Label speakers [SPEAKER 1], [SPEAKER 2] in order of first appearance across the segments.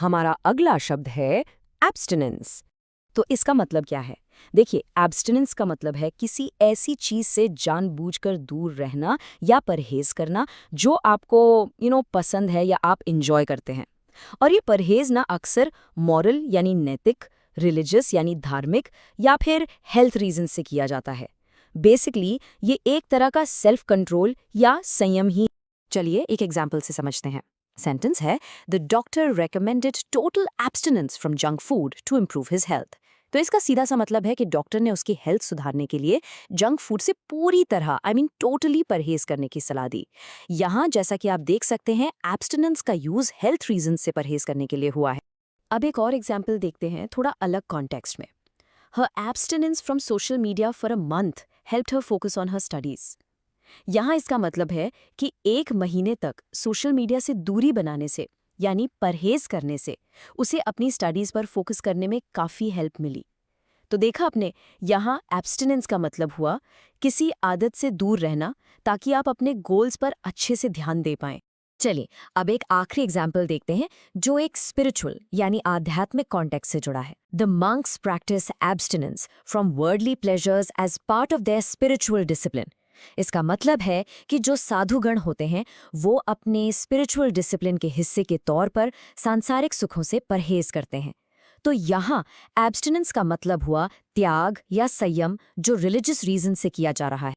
[SPEAKER 1] हमारा अगला शब्द है एब्स्टिनेंस। तो इसका मतलब क्या है? देखिए, एब्स्टिनेंस का मतलब है किसी ऐसी चीज से जानबूझकर दूर रहना या परहेज करना जो आपको पसंद है या आप इंजॉय करते हैं। और ये परहेज ना अक्सर मॉरल यानी नैतिक, रिलीजियस यानी धार्मिक, या फिर हेल्थ रीजन से किया जाता है। बेसिकली ये एक तरह का सेल्फ कंट्रोल या संयम ही। चलिए एक एग्जाम्पल से समझते हैं। सेंटेंस है, the doctor recommended total abstinence from junk food to improve his health. तो इसका सीधा सा मतलब है कि डॉक्टर ने उसकी हेल्थ सुधारने के लिए जंक फूड से पूरी तरह टोटली परहेज करने की सलाह दी। यहाँ जैसा कि आप देख सकते हैं, एब्स्टिनेंस का यूज हेल्थ रीजन से परहेज करने के लिए हुआ है। अब एक और एग्जाम्पल देखते हैं थोड़ा अलग कॉन्टेक्स्ट में। Her abstinence from social media for a month helped her focus on her studies. यहाँ इसका मतलब है कि 1 महीने तक सोशल मीडिया से दूरी बनाने से यानी परहेज करने से उसे अपनी स्टडीज पर फोकस करने में काफ़ी हेल्प मिली। तो देखा आपने, यहाँ एब्स्टिनेंस का मतलब हुआ किसी आदत से दूर रहना ताकि आप अपने गोल्स पर अच्छे से ध्यान दे पाएं। चलिए अब एक आखिरी एग्जाम्पल देखते हैं जो एक स्पिरिचुअल यानी आध्यात्मिक कॉन्टेक्स्ट से जुड़ा है। The monks practise abstinence from worldly pleasures as part of their spiritual discipline. इसका मतलब है कि जो साधुगण होते हैं वो अपने स्पिरिचुअल डिसिप्लिन के हिस्से के तौर पर सांसारिक सुखों से परहेज करते हैं। तो यहाँ एब्स्टिनेंस का मतलब हुआ त्याग या संयम जो रिलीजियस रीजन से किया जा रहा है।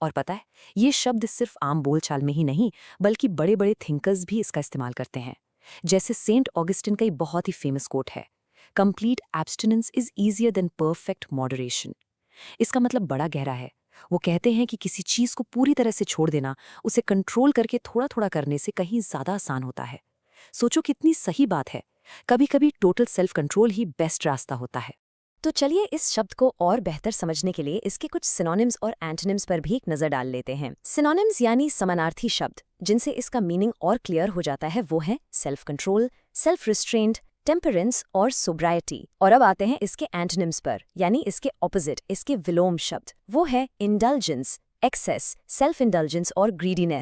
[SPEAKER 1] और पता है, ये शब्द सिर्फ आम बोलचाल में ही नहीं बल्कि बड़े बड़े थिंकर्स भी इसका इस्तेमाल करते हैं। जैसे सेंट ऑगस्टिन का एक बहुत ही फेमस कोट है, complete abstinence is easier than perfect moderation. इसका मतलब बड़ा गहरा है। वो कहते हैं कि किसी चीज को पूरी तरह से छोड़ देना उसे कंट्रोल करके थोड़ा थोड़ा करने से कहीं ज्यादा आसान होता है। सोचो कितनी सही बात है। कभी कभी टोटल सेल्फ कंट्रोल ही बेस्ट रास्ता होता है। तो चलिए इस शब्द को और बेहतर समझने के लिए इसके कुछ सिनोनिम्स और एंटोनिम्स पर भी एक नजर डाल लेते हैं। सिनोनिम्स यानी समानार्थी शब्द जिनसे इसका मीनिंग और क्लियर हो जाता है वो है self control, self restraint, temperance और सोब्राइटी। और अब आते हैं इसके एंटोनिम्स पर, यानी इसके ऑपोजिट, इसके विलोम शब्द। वो है इंडल्जेंस, एक्सेस, सेल्फ इंडल्जेंस और ग्रीडीनेस।